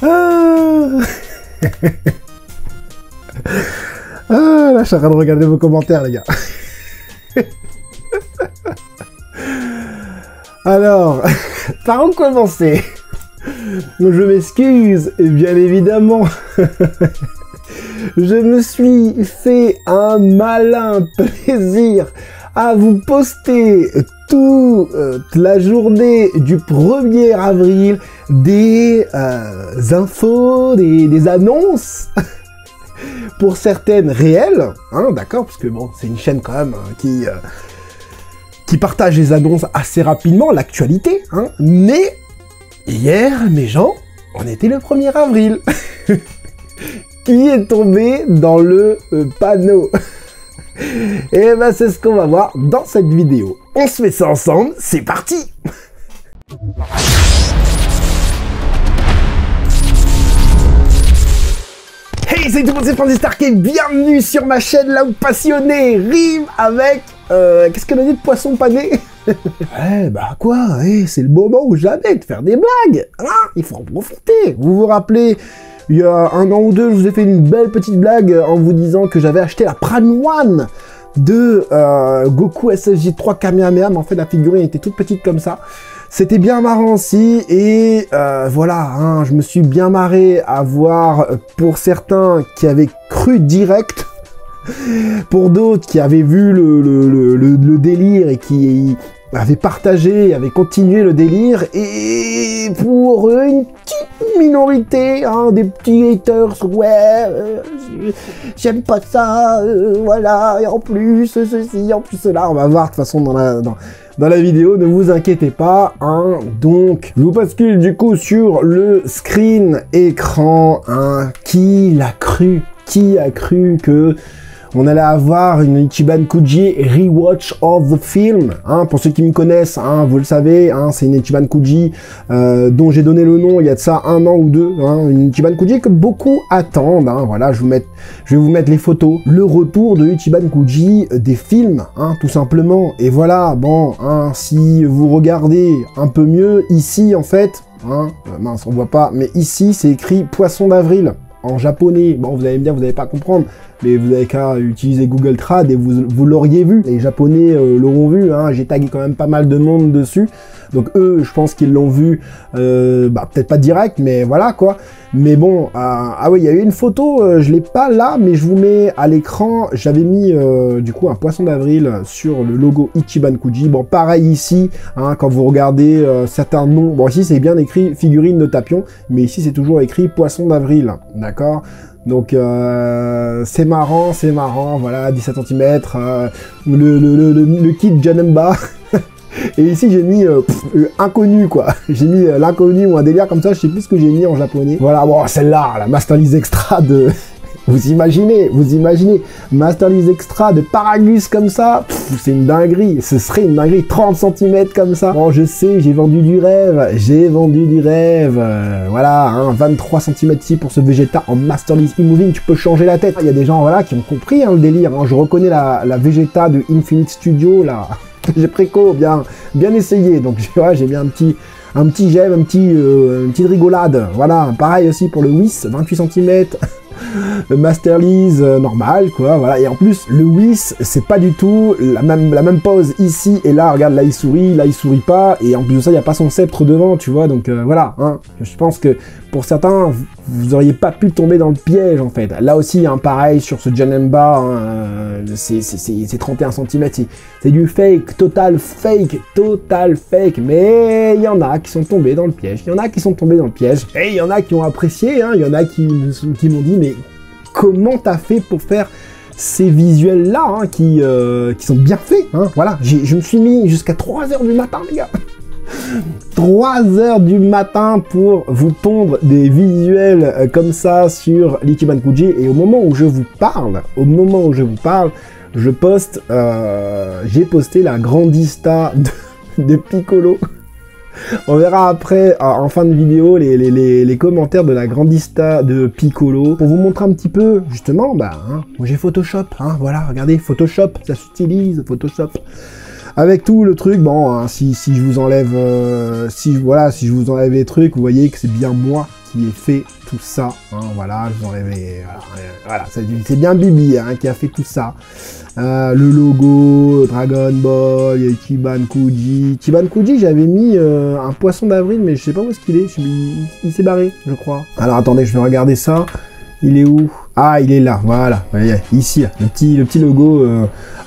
Ah, ah, là, je suis en train de regarder vos commentaires, les gars. Alors, par où commencer? Je m'excuse, bien évidemment. Je me suis fait un malin plaisir à vous poster toute la journée du 1er avril des infos, des annonces, pour certaines réelles, hein, d'accord, parce que bon, c'est une chaîne quand même qui partage les annonces assez rapidement, l'actualité, hein, mais hier, mes gens, on était le 1er avril. Qui est tombé dans le panneau? Et ben c'est ce qu'on va voir dans cette vidéo. On se fait ça ensemble, c'est parti! Hey, salut tout le monde, c'est Francis Stark et bienvenue sur ma chaîne là où passionné rime avec... qu'est-ce qu'on a dit de poisson pané? Eh bah quoi, c'est le moment ou jamais de faire des blagues, hein, il faut en profiter. Vous vous rappelez, il y a un an ou deux, je vous ai fait une belle petite blague en vous disant que j'avais acheté la Prime One de Goku SSJ3 Kamehameha, mais en fait la figurine était toute petite comme ça. C'était bien marrant aussi, et voilà, hein, je me suis bien marré à voir, pour certains qui avaient cru direct, pour d'autres qui avaient vu le délire et qui avaient partagé, avaient continué le délire, et pour une petite minorité, hein, des petits haters, ouais, j'aime pas ça, voilà, et en plus ceci, en plus cela, on va voir de toute façon dans la vidéo, ne vous inquiétez pas, hein. Donc, je vous bascule du coup sur le screen écran, hein. Qui a cru que on allait avoir une Ichiban Kuji rewatch of the film, hein, pour ceux qui me connaissent, hein, vous le savez, hein, c'est une Ichiban Kuji dont j'ai donné le nom il y a de ça 1 an ou 2, hein, une Ichiban Kuji que beaucoup attendent, hein, voilà, je vais vous mettre les photos, le retour de Ichiban Kuji des films, hein, tout simplement, et voilà, bon, hein, si vous regardez un peu mieux, ici en fait, hein, mince, on voit pas, mais ici c'est écrit Poisson d'avril, en japonais. Bon, vous allez me dire, vous n'allez pas comprendre, mais vous avez qu'à utiliser Google Trad et vous l'auriez vu. Les Japonais l'auront vu, hein. J'ai tagué quand même pas mal de monde dessus. Donc eux, je pense qu'ils l'ont vu, peut-être pas direct, mais voilà quoi. Mais bon, ah oui, il y a eu une photo, je l'ai pas là, mais je vous mets à l'écran. J'avais mis du coup un poisson d'avril sur le logo Ichiban Kuji. Bon, pareil ici, hein, quand vous regardez certains noms. Bon, ici c'est bien écrit figurine de Tapion, mais ici c'est toujours écrit poisson d'avril, d'accord? Donc c'est marrant, voilà, 17 cm, le kit Janemba. Et ici j'ai mis inconnu quoi, j'ai mis l'inconnu ou un délire comme ça, je sais plus ce que j'ai mis en japonais. Voilà, bon celle-là, la Masterlise Extra de... Vous imaginez, Masterlise Extra de Paragus comme ça, c'est une dinguerie, ce serait une dinguerie, 30 cm comme ça. Bon, je sais, j'ai vendu du rêve, voilà, hein, 23 cm ici pour ce Vegeta en Masterlise e-moving, tu peux changer la tête. Il y a des gens, voilà, qui ont compris hein, le délire, hein. Je reconnais la Vegeta de Infinite Studio, là, j'ai préco, bien essayé, donc voilà, j'ai mis un petit j'aime, une petite rigolade, voilà, pareil aussi pour le Whis, 28 cm. Le Masterlise normal quoi, voilà, et en plus le Whis c'est pas du tout la même pose ici et là, regarde, là il sourit pas, et en plus de ça il n'y a pas son sceptre devant, tu vois, donc voilà, hein, je pense que pour certains vous auriez pas pu tomber dans le piège en fait. Là aussi hein, pareil sur ce Janemba, hein, c'est 31 cm, c'est du fake, total fake, mais il y en a qui sont tombés dans le piège, et il y en a qui ont apprécié, hein, il y en a qui m'ont dit mais comment t'as fait pour faire ces visuels là hein, qui sont bien faits, hein, voilà, je me suis mis jusqu'à 3 h du matin les gars. 3 h du matin pour vous pondre des visuels comme ça sur l'Ichiban Kuji, et au moment où je vous parle, je poste, j'ai posté la Grandista de Piccolo. On verra après, en fin de vidéo, les commentaires de la Grandista de Piccolo, pour vous montrer un petit peu, justement, bah, hein, moi j'ai Photoshop, hein, voilà, regardez, Photoshop, ça s'utilise, Photoshop. Avec tout le truc, bon, hein, si je vous enlève, si je vous enlève les trucs, vous voyez que c'est bien moi qui ai fait tout ça. Hein, voilà, je vous enlève voilà, c'est bien Bibi hein, qui a fait tout ça. Le logo, Dragon Ball, il y a Chiban Kuji. Chiban Kuji, j'avais mis un poisson d'avril, mais je sais pas où est-ce qu'il est. Il s'est barré, je crois. Alors attendez, je vais regarder ça. Il est où? Ah, il est là, voilà. Voyez, ici, le petit logo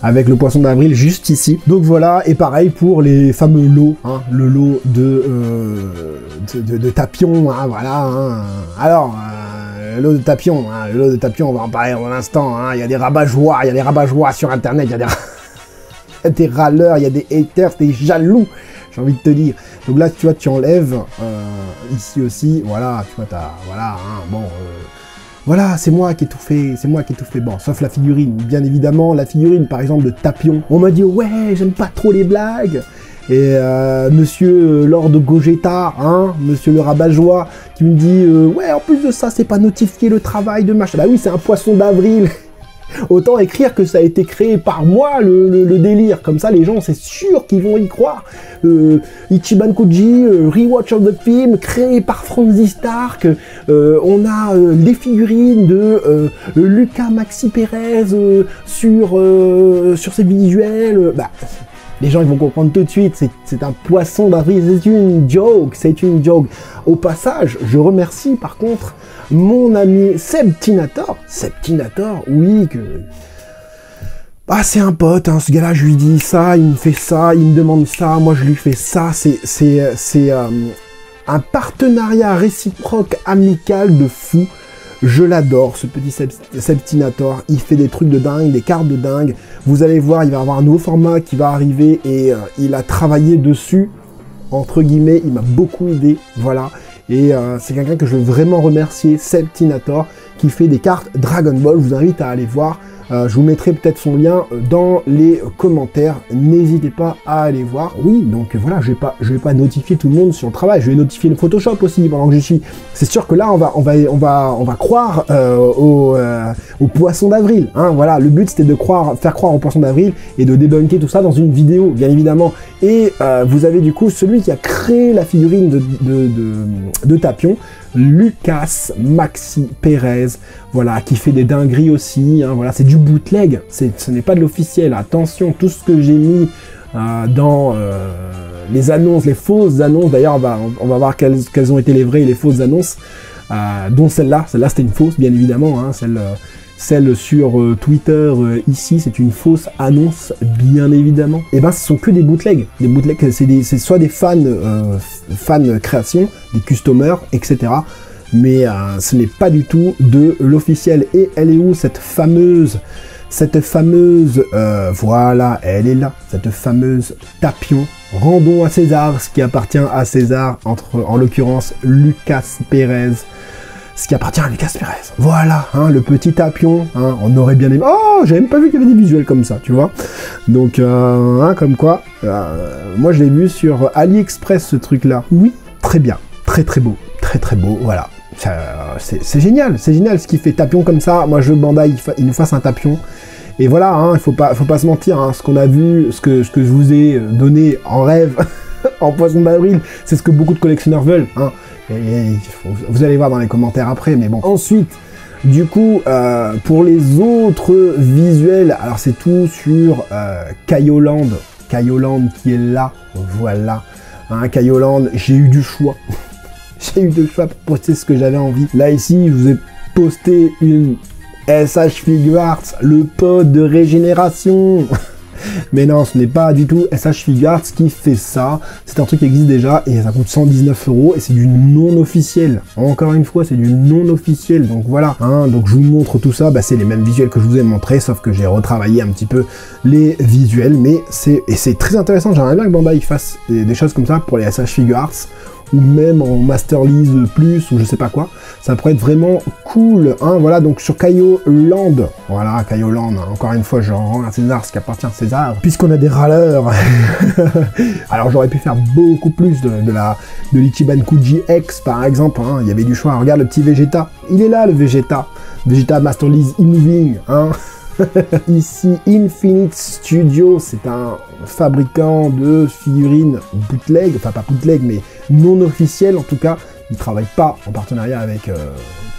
avec le poisson d'avril juste ici. Donc voilà, et pareil pour les fameux lots, hein, le lot de Tapion, hein, voilà. Hein. Alors, le lot de Tapion, hein, le lot de Tapion, on va en parler dans un instant. Hein. Il y a des rabat-joie, sur Internet, il y a des râleurs, il y a des haters, des jaloux, j'ai envie de te dire. Donc là, tu vois, tu enlèves ici aussi, voilà, tu vois, voilà, hein, bon... Voilà, c'est moi qui ai tout fait, bon, sauf la figurine, bien évidemment, la figurine, par exemple, de Tapion. On m'a dit, ouais, j'aime pas trop les blagues, et monsieur Lord Gogeta, hein, monsieur le rabat-joie, qui me dit, ouais, en plus de ça, c'est pas notifié le travail de machin. Bah oui, c'est un poisson d'avril. Autant écrire que ça a été créé par moi, le délire. Comme ça, les gens, c'est sûr qu'ils vont y croire. Ichiban Kuji, rewatch of the film, créé par Francis Stark. On a des figurines de Lucas Maxi Perez sur ses visuels. Bah, les gens ils vont comprendre tout de suite, c'est un poisson d'avril, c'est une joke. Au passage, je remercie par contre mon ami Septinator, oui, que... Ah, c'est un pote, hein, ce gars-là, je lui dis ça, il me fait ça, il me demande ça, moi je lui fais ça, c'est un partenariat réciproque amical de fou. Je l'adore, ce petit Septinator, il fait des trucs de dingue, des cartes de dingue. Vous allez voir, il va avoir un nouveau format qui va arriver et il a travaillé dessus, entre guillemets, il m'a beaucoup aidé, voilà. Et c'est quelqu'un que je veux vraiment remercier, Septinator, qui fait des cartes Dragon Ball. Je vous invite à aller voir. Je vous mettrai peut-être son lien dans les commentaires. N'hésitez pas à aller voir. Oui, donc voilà, je vais pas notifier tout le monde sur le travail. Je vais notifier le Photoshop aussi pendant que j'y suis. C'est sûr que là, on va croire au poisson d'avril. Hein, voilà, le but c'était de faire croire au poisson d'avril et de débunker tout ça dans une vidéo, bien évidemment. Et vous avez du coup celui qui a créé la figurine de Tapion, Lucas Maxi Perez, voilà, qui fait des dingueries aussi, hein, voilà, c'est du bootleg, ce n'est pas de l'officiel, attention, tout ce que j'ai mis dans les annonces, les fausses annonces, d'ailleurs on va voir quelles ont été les vraies et les fausses annonces, dont celle-là c'était une fausse, bien évidemment, hein, celle sur Twitter ici, c'est une fausse annonce, bien évidemment. Et ben, ce sont que des bootlegs. Des bootlegs, c'est soit des fans création, des customers, etc. Mais ce n'est pas du tout de l'officiel. Et elle est où cette fameuse, voilà, elle est là, cette fameuse Tapion. Rendons à César ce qui appartient à César, en l'occurrence Lucas Perez. Ce qui appartient à Lucas Perez. Voilà, hein, le petit Tapion, hein, on aurait bien aimé... Oh, j'avais même pas vu qu'il y avait des visuels comme ça, tu vois. Donc, hein, comme quoi, moi je l'ai vu sur AliExpress, ce truc-là. Oui, très bien, très beau, très beau, voilà. C'est génial ce qu'il fait, Tapion comme ça. Moi je veux Bandai, il nous fasse un Tapion. Et voilà, hein, il faut pas se mentir, hein, ce qu'on a vu, ce que je vous ai donné en rêve, en poisson d'avril, c'est ce que beaucoup de collectionneurs veulent, hein. Et vous allez voir dans les commentaires après, mais bon. Ensuite, du coup, pour les autres visuels, alors c'est tout sur Kaioland qui est là, voilà. Hein, Kaioland, j'ai eu du choix. J'ai eu du choix pour poster ce que j'avais envie. Là, ici, je vous ai posté une SH Figuarts, le pod de régénération. Mais non, ce n'est pas du tout SH Figuarts qui fait ça. C'est un truc qui existe déjà et ça coûte 119 € et c'est du non officiel. Encore une fois, c'est du non officiel. Donc voilà, hein, donc je vous montre tout ça. Bah, c'est les mêmes visuels que je vous ai montré, sauf que j'ai retravaillé un petit peu les visuels. Mais c'est très intéressant. J'aimerais bien que Bandai fasse des choses comme ça pour les SH Figuarts, ou même en Masterlise Plus, ou je sais pas quoi. Ça pourrait être vraiment cool, hein, voilà, donc sur Kaioland, voilà, Kaioland, hein, encore une fois, je rends à César ce qui appartient à César, puisqu'on a des râleurs. Alors j'aurais pu faire beaucoup plus de l'Ichiban Kuji X, par exemple, hein, il y avait du choix. Regarde le petit Vegeta, il est là, le Vegeta Masterlise E-Moving, hein. Ici, Infinite Studio, c'est un fabricant de figurines bootleg, enfin pas bootleg, mais non officiel en tout cas. Ils ne travaillent pas en partenariat avec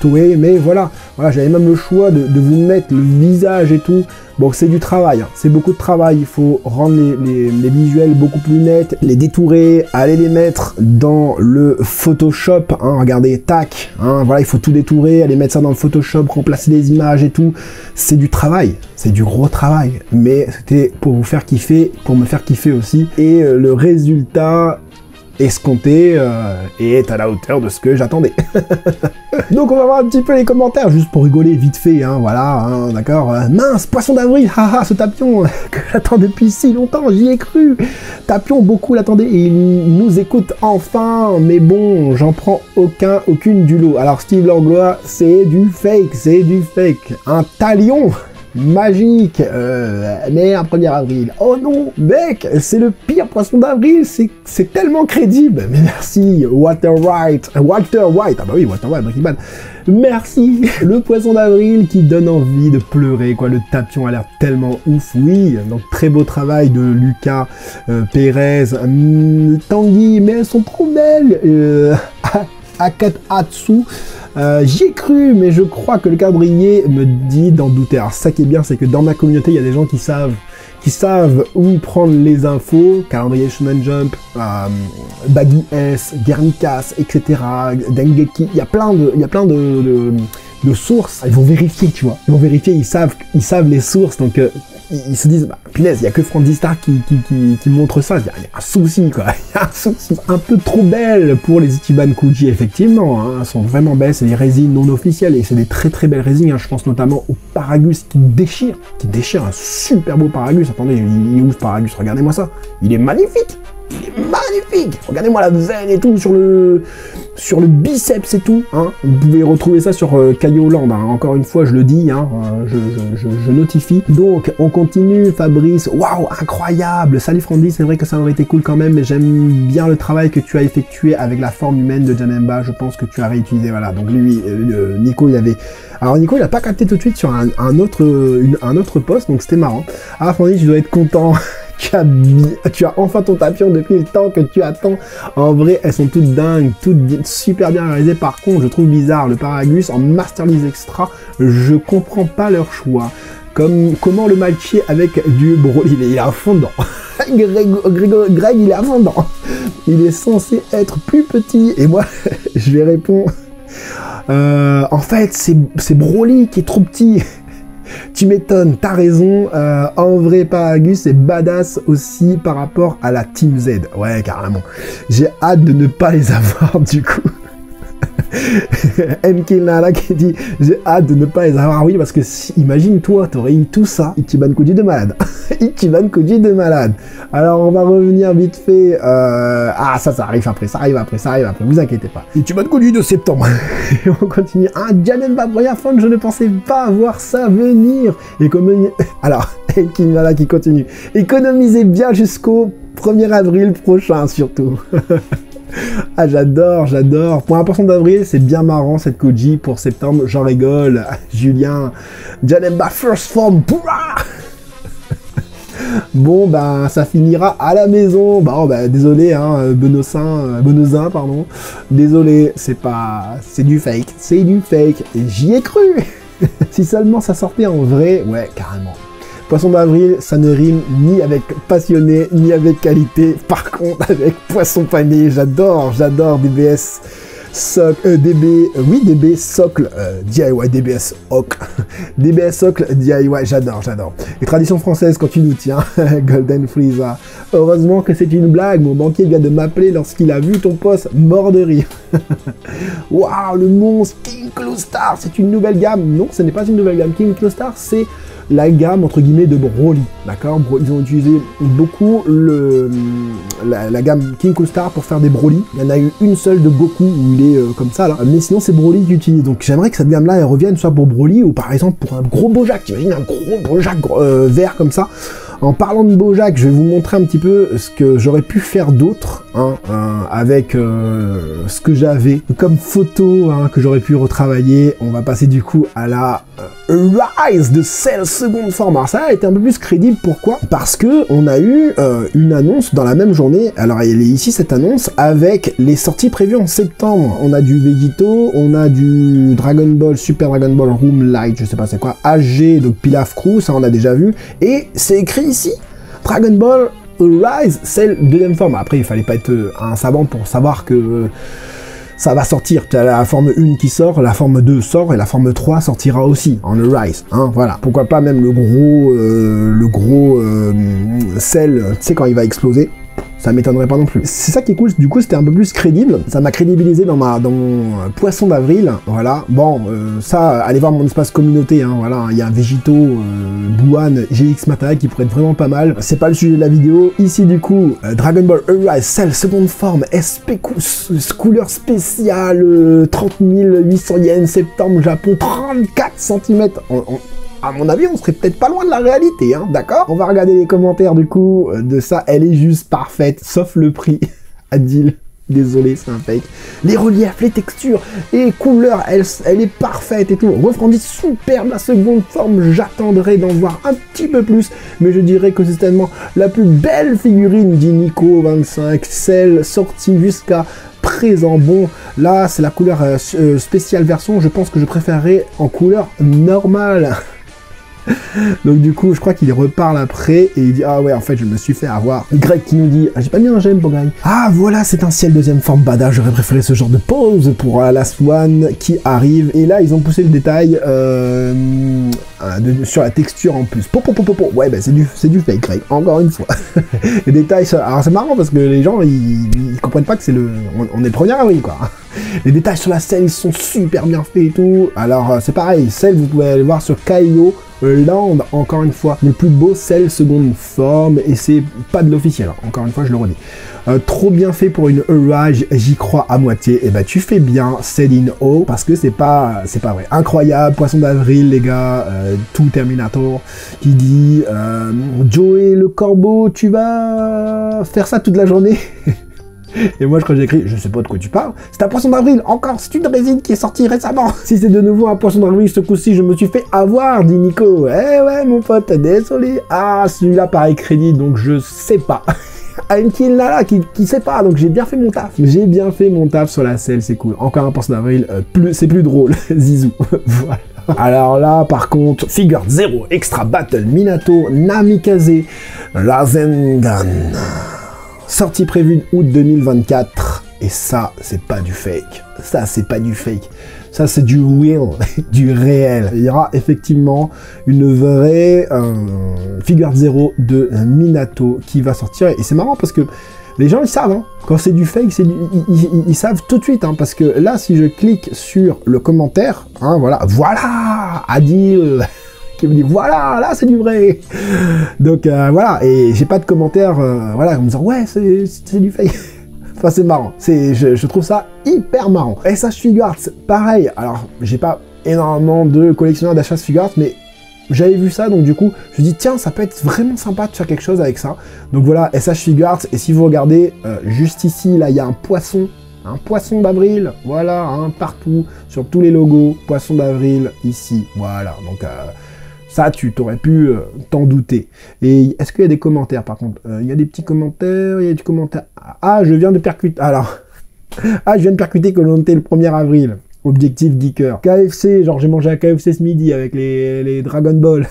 Toei, mais voilà, j'avais même le choix de vous mettre le visage et tout. Bon, c'est du travail, hein. C'est beaucoup de travail, il faut rendre les visuels beaucoup plus nets, les détourer, aller les mettre dans le Photoshop, hein, regardez, tac, hein, voilà, il faut tout détourer, aller mettre ça dans le Photoshop, remplacer les images et tout. C'est du travail, c'est du gros travail, mais c'était pour vous faire kiffer, pour me faire kiffer aussi, et le résultat escompté est à la hauteur de ce que j'attendais. Donc on va voir un petit peu les commentaires, juste pour rigoler vite fait, hein, voilà, hein, d'accord. Mince, poisson d'avril, haha, ce Tapion que j'attends depuis si longtemps, j'y ai cru. Tapion, beaucoup l'attendaient et il nous écoute enfin, mais bon, j'en prends aucune du lot. Alors Steve Langlois, c'est du fake. Un talion magique, mais un 1er avril. Oh non, mec, c'est le pire poisson d'avril, c'est tellement crédible. Mais merci, Walter White, ah bah oui, Walter White, Breaking Bad. Merci, le poisson d'avril qui donne envie de pleurer, quoi. Le Tapion a l'air tellement ouf, oui. Donc très beau travail de Lucas Pérez, Tanguy, mais elles sont trop belles. Akatatsu. J'y ai cru, mais je crois que le cadrier me dit d'en douter. Alors ça qui est bien, c'est que dans ma communauté, il y a des gens qui savent où prendre les infos, calendrier Shonen Jump, Baggy S, Guernicas, etc., Dengeki, il y a plein de sources. Ils vont vérifier, tu vois. Ils vont vérifier, ils savent les sources, donc ils se disent, bah, punaise, il n'y a que Franzy Star qui montre ça. Il y a un souci, quoi. Il y a un souci. Un peu trop belles pour les Ichiban Kuji, effectivement. Hein. Elles sont vraiment belles. C'est des résines non officielles et c'est des très belles résines. Hein. Je pense notamment au Paragus qui déchire. Un super beau Paragus. Attendez, il est où ce Paragus? Regardez-moi ça. Il est magnifique. Regardez-moi la veine et tout sur le biceps et tout, hein. Vous pouvez retrouver ça sur Caillou Hollande, hein. Encore une fois, je le dis, hein. Je notifie. Donc, on continue. Fabrice, waouh, incroyable. Salut Frandy, c'est vrai que ça aurait été cool quand même, mais j'aime bien le travail que tu as effectué avec la forme humaine de Janemba. Je pense que tu as réutilisé, voilà. Donc lui, Nico, il avait... Alors Nico, il a pas capté tout de suite sur un autre post, donc c'était marrant. Ah Frandy, tu dois être content. Tu as enfin ton Tapion depuis le temps que tu attends. En vrai, elles sont toutes dingues, toutes super bien réalisées. Par contre, je trouve bizarre le Paragus en Masterlist Extra. Je comprends pas leur choix. Comment le matcher avec du Broly? Il est à fond dedans. Greg, il est à fond dedans. Il est censé être plus petit. Et moi, je vais répondre. En fait, c'est Broly qui est trop petit. Tu m'étonnes, t'as raison, en vrai Paragus c'est badass aussi par rapport à la Team Z, ouais carrément, j'ai hâte de ne pas les avoir du coup. Nkilnala qui dit j'ai hâte de ne pas les avoir, oui parce que imagine-toi, t'aurais eu tout ça, Ichiban Kuji de malade. Ichiban Kuji de malade. Alors on va revenir vite fait, ah ça arrive après, ça arrive après, vous inquiétez pas. Ichiban Kuji de septembre. Et on continue, Janemba première fois, je ne pensais pas voir ça venir. Et comme... Alors, Nkilnala qui continue, économisez bien jusqu'au 1er avril prochain surtout. Ah j'adore. Pour un poisson d'avril, c'est bien marrant cette Koji. Pour septembre, j'en rigole. Julien, Janemba First Form. Bon, ben, ça finira à la maison. Bon, ben, désolé, hein, Benozin, pardon. Désolé, c'est du fake. J'y ai cru. Si seulement ça sortait en vrai, ouais, carrément. Poisson d'avril, ça ne rime ni avec passionné, ni avec qualité. Par contre, avec poisson pané, j'adore DBS Socle, DB Socle, DIY, DBS Socle, DBS Socle, DIY, j'adore. Les traditions françaises quand tu nous tiens, Golden Frieza. Heureusement que c'est une blague, mon banquier vient de m'appeler lorsqu'il a vu ton post, mort de rire. Waouh, le monstre King Cloustar, c'est une nouvelle gamme. Non, ce n'est pas une nouvelle gamme. King Cloustar, c'est la gamme entre guillemets de Broly, d'accord. Ils ont utilisé beaucoup la gamme King Cloustar pour faire des Broly. Il y en a eu une seule de Goku où il est comme ça là, mais sinon c'est Broly qui utilise. Donc j'aimerais que cette gamme là elle revienne soit pour Broly ou par exemple pour un gros Bojack. T'imagines un gros Bojack vert comme ça. En parlant de Bojack, je vais vous montrer un petit peu ce que j'aurais pu faire d'autre hein, avec ce que j'avais comme photo hein, que j'aurais pu retravailler. On va passer du coup à la Rise de Cell seconde forme. Alors ça a été un peu plus crédible, pourquoi? Parce que on a eu une annonce dans la même journée. Alors elle est ici cette annonce avec les sorties prévues en septembre. On a du Vegito, on a du Dragon Ball, Super Dragon Ball Room Light, je sais pas c'est quoi, AG, donc Pilaf Crew, ça on a déjà vu. Et c'est écrit ici, Dragon Ball Rise, Cell deuxième forme. Après, il fallait pas être un savant pour savoir que ça va sortir. Tu as la forme 1 qui sort, la forme 2 sort, et la forme 3 sortira aussi en Rise. Hein, voilà. Pourquoi pas même le gros Cell, tu sais, quand il va exploser. Ça m'étonnerait pas non plus. C'est ça qui est cool, du coup c'était un peu plus crédible, ça m'a crédibilisé dans mon poisson d'avril, voilà. Bon, ça, allez voir mon espace communauté, hein, voilà, il y a un Vegito, Buan, GX Mata qui pourrait être vraiment pas mal. C'est pas le sujet de la vidéo. Ici du coup, Dragon Ball Rise Cell seconde forme, SP couleur spéciale, 30 800 yens, septembre, Japon, 34 cm. À mon avis, on serait peut-être pas loin de la réalité, hein, d'accord? On va regarder les commentaires du coup de ça. Elle est juste parfaite, sauf le prix. Adil, désolé, c'est un fake. Les reliefs, les textures, les couleurs, elle est parfaite et tout. Refroidi superbe, la seconde forme, j'attendrai d'en voir un petit peu plus. Mais je dirais que c'est tellement la plus belle figurine d'Inico 25, celle sortie jusqu'à présent. Bon, là, c'est la couleur spéciale version. Je pense que je préférerais en couleur normale. Donc du coup, je crois qu'il reparle après et il dit ah ouais, en fait, je me suis fait avoir. Greg qui nous dit ah, j'ai pas mis un j'aime pour Greg. Ah voilà, c'est un ciel deuxième forme badass. J'aurais préféré ce genre de pose pour la Last One qui arrive. Et là, ils ont poussé le détail sur la texture en plus. Ouais, bah c'est du fake, Greg. Encore une fois. Les détails. Alors c'est marrant parce que les gens ils comprennent pas que c'est on est le 1er avril quoi. Les détails sur la selle, ils sont super bien faits et tout. Alors c'est pareil, celle vous pouvez aller voir sur Kaio Land, encore une fois, le plus beau Cell seconde forme, et c'est pas de l'officiel, encore une fois je le redis. Trop bien fait pour une Rise, j'y crois à moitié, et bah tu fais bien, Céline O, parce que c'est pas vrai. Incroyable, poisson d'avril les gars, tout Terminator, qui dit Joey le corbeau, tu vas faire ça toute la journée. Et moi, quand j'ai écrit, je sais pas de quoi tu parles, c'est un poisson d'avril, encore, c'est une résine qui est sortie récemment. Si c'est de nouveau un poisson d'avril, ce coup-ci, je me suis fait avoir, dit Nico. Eh ouais, mon pote, désolé. Ah, celui-là, pareil, crédit, donc je sais pas. Une là qui sait pas, donc j'ai bien fait mon taf. J'ai bien fait mon taf sur la selle, c'est cool. Encore un poisson d'avril, c'est plus drôle, Zizou. Voilà. Alors là, par contre, Figure 0, Extra Battle, Minato, Namikaze, Rasengan. Sortie prévue août 2024, et ça, c'est pas du fake. Ça, c'est pas du fake. Ça, c'est du real, du réel. Il y aura effectivement une vraie Figure 0 de Minato qui va sortir. Et c'est marrant parce que les gens, ils savent. Hein. Quand c'est du fake, ils savent tout de suite. Hein, parce que là, si je clique sur le commentaire, hein, voilà, Adil qui me dit voilà, là c'est du vrai. Donc voilà, et j'ai pas de commentaires voilà, en me disant ouais c'est du fake. Enfin c'est marrant, je trouve ça hyper marrant. SH Figuarts, pareil, alors j'ai pas énormément de collectionneurs d'achats Figuarts, mais j'avais vu ça, donc du coup je me dis tiens, ça peut être vraiment sympa de faire quelque chose avec ça. Donc voilà, SH Figuarts, et si vous regardez juste ici, là il y a un poisson d'avril, voilà, hein, partout, sur tous les logos, poisson d'avril, ici, voilà, donc ça, tu t'aurais pu t'en douter. Et est-ce qu'il y a des commentaires, par contre? Il y a des petits commentaires, il y a des commentaires. Ah, je viens de percuter. Alors, je viens de percuter que l'on était le 1er avril. Objectif Geeker. KFC, genre j'ai mangé un KFC ce midi avec les Dragon Ball.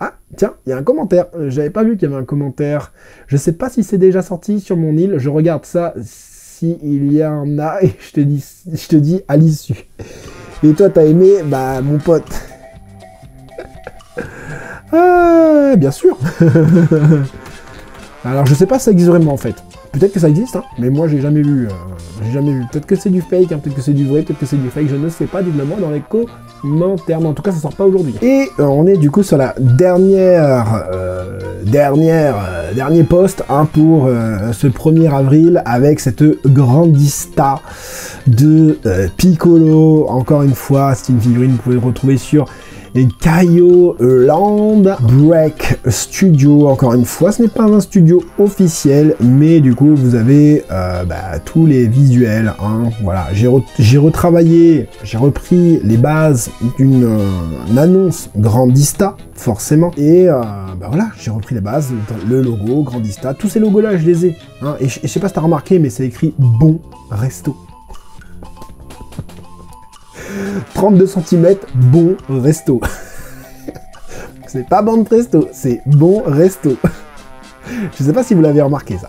Ah, tiens, il y a un commentaire. J'avais pas vu qu'il y avait un commentaire. Je sais pas si c'est déjà sorti sur mon île. Je regarde ça. Si il y en a, et je te dis à l'issue. Et toi, t'as aimé? Bah, mon pote. Ah, bien sûr. Alors je sais pas si ça existe vraiment en fait. Peut-être que ça existe, hein, mais moi j'ai jamais vu. Peut-être que c'est du fake, hein, peut-être que c'est du vrai, peut-être que c'est du fake, je ne sais pas, dites-le moi dans les commentaires, mais en tout cas ça sort pas aujourd'hui. Et on est du coup sur la dernier post hein, pour ce 1er avril avec cette grandista de Piccolo. Encore une fois, c'est une figurine que vous pouvez retrouver sur Et Kayo Land Break Studio, encore une fois, ce n'est pas un studio officiel, mais du coup, vous avez tous les visuels. Hein, voilà, j'ai retravaillé, j'ai repris les bases d'une annonce Grandista, forcément. Et voilà, j'ai repris les bases, le logo, Grandista, tous ces logos-là, je les ai. Hein, et je sais pas si tu as remarqué, mais c'est écrit Bon Resto. 32 cm, Bon Resto. C'est pas Bon Resto, c'est Bon Resto. Je sais pas si vous l'avez remarqué, ça.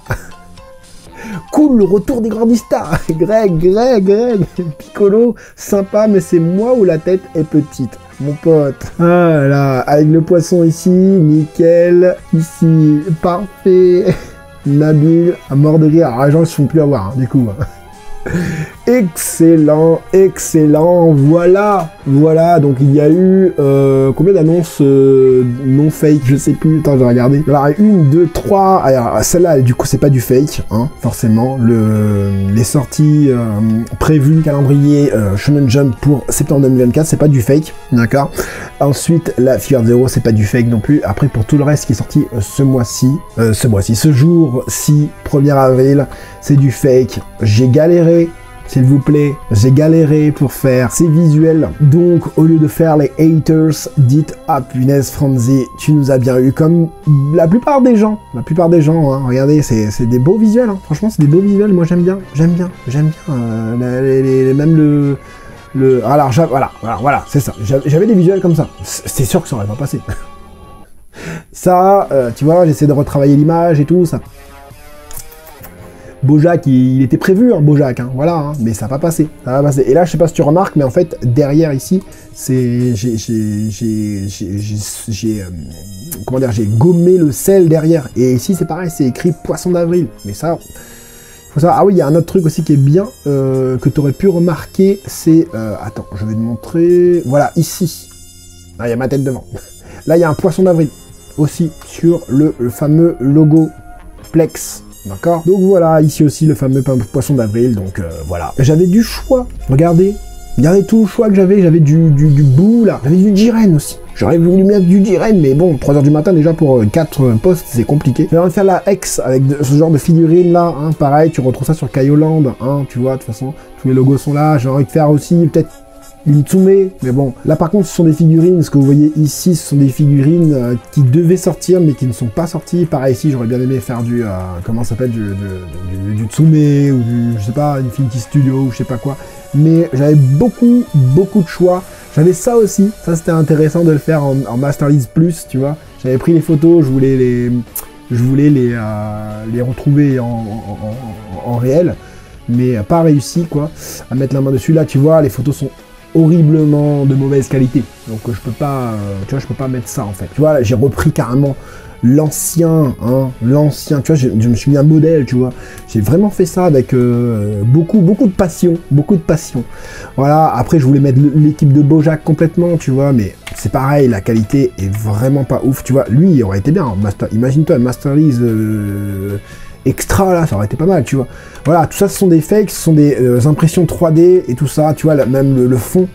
Cool, le retour des Grandistas. Greg. Piccolo, sympa, mais c'est moi où la tête est petite. Mon pote. Ah là, avec le poisson ici, nickel. Ici, parfait. Nabil, à mort de rire. Alors, les gens ne se font plus avoir, hein, du coup. Excellent, voilà, donc il y a eu combien d'annonces non fake, je sais plus, attends, je vais regarder. Alors 1, 2, 3, alors celle-là, du coup, c'est pas du fake, hein, forcément, les sorties prévues, calendrier Shonen Jump pour septembre 2024, c'est pas du fake, d'accord. Ensuite, la Figure Zero, c'est pas du fake non plus. Après, pour tout le reste qui est sorti ce jour-ci, 1er avril, c'est du fake. J'ai galéré, s'il vous plaît, j'ai galéré pour faire ces visuels. Donc, au lieu de faire les haters, dites « Ah, punaise, Franzi, tu nous as bien eu », comme la plupart des gens, hein, regardez, c'est des beaux visuels, hein. Franchement, c'est des beaux visuels, moi j'aime bien, même alors, voilà, c'est ça, j'avais des visuels comme ça, c'est sûr que ça aurait pas passé. Ça, tu vois, j'essaie de retravailler l'image et tout, ça... Bojack, il était prévu, hein, Bojack, hein, voilà, hein, mais ça va pas passer, Et là, je sais pas si tu remarques, mais en fait, derrière ici, c'est, comment dire, j'ai gommé le sel derrière. Et ici, c'est pareil, c'est écrit Poisson d'avril. Mais ça, faut savoir. Ah oui, il y a un autre truc aussi qui est bien, que tu aurais pu remarquer, c'est, attends, je vais te montrer, voilà, ici. Là, il y a ma tête devant. Là, il y a un Poisson d'avril aussi sur le fameux logo Plex. D'accord. Donc voilà, ici aussi le fameux Poisson d'avril, donc voilà. J'avais du choix, regardez tout le choix que j'avais du Boo là, j'avais du Jiren aussi. J'aurais voulu mettre du Jiren, mais bon, 3 h du matin déjà pour 4 posts, c'est compliqué. Je vais faire la X avec ce genre de figurine là, hein, pareil, tu retrouves ça sur Kayo Land, hein, tu vois, de toute façon, tous les logos sont là. J'ai envie de faire aussi peut-être une Tsume, mais bon, là par contre ce sont des figurines, ce que vous voyez ici, ce sont des figurines qui devaient sortir mais qui ne sont pas sorties. Pareil ici, j'aurais bien aimé faire du, comment ça s'appelle, du Tsume, ou du, je sais pas, Infinity Studio, ou je sais pas quoi, mais j'avais beaucoup de choix. J'avais ça aussi, ça c'était intéressant de le faire en Master League Plus, tu vois, j'avais pris les photos, je voulais les retrouver en réel, mais pas réussi quoi, à mettre la main dessus. Là tu vois, les photos sont horriblement de mauvaise qualité, donc je peux pas, tu vois, je peux pas mettre ça en fait. Tu vois, là j'ai repris carrément l'ancien, hein, tu vois, je me suis mis un modèle, tu vois, j'ai vraiment fait ça avec beaucoup de passion, Voilà, après je voulais mettre l'équipe de Bojack complètement, tu vois, mais c'est pareil, la qualité est vraiment pas ouf, tu vois. Lui il aurait été bien, imagine-toi Master League extra là, ça aurait été pas mal, tu vois. Voilà, tout ça ce sont des fakes, ce sont des impressions 3D et tout ça, tu vois, même le fond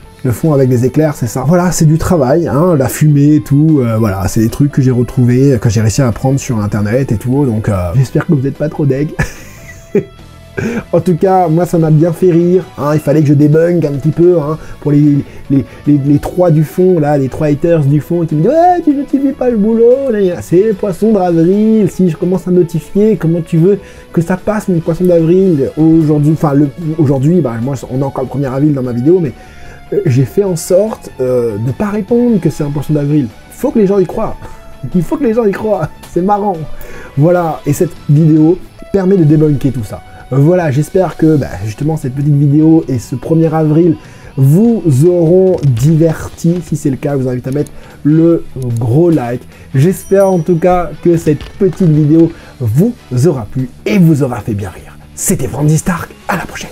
avec des éclairs, c'est ça. Voilà, c'est du travail, hein, la fumée et tout, voilà, c'est des trucs que j'ai retrouvés, que j'ai réussi à apprendre sur internet et tout, donc j'espère que vous n'êtes pas trop deg. En tout cas, moi ça m'a bien fait rire, hein, il fallait que je débunk un petit peu, hein, pour les 3 du fond, là, les 3 haters du fond qui me disent « Ouais, tu notifies pas le boulot, c'est Poisson d'avril, si je commence à notifier, comment tu veux que ça passe mon Poisson d'avril ?» Aujourd'hui, enfin, aujourd'hui, bah, moi on a encore le 1er avril dans ma vidéo, mais j'ai fait en sorte de pas répondre que c'est un Poisson d'avril. Faut que les gens y croient, c'est marrant. Voilà, et cette vidéo permet de débunker tout ça. Voilà, j'espère que justement cette petite vidéo et ce 1er avril vous auront diverti. Si c'est le cas, je vous invite à mettre le gros like. J'espère en tout cas que cette petite vidéo vous aura plu et vous aura fait bien rire. C'était Franzi Stark, à la prochaine.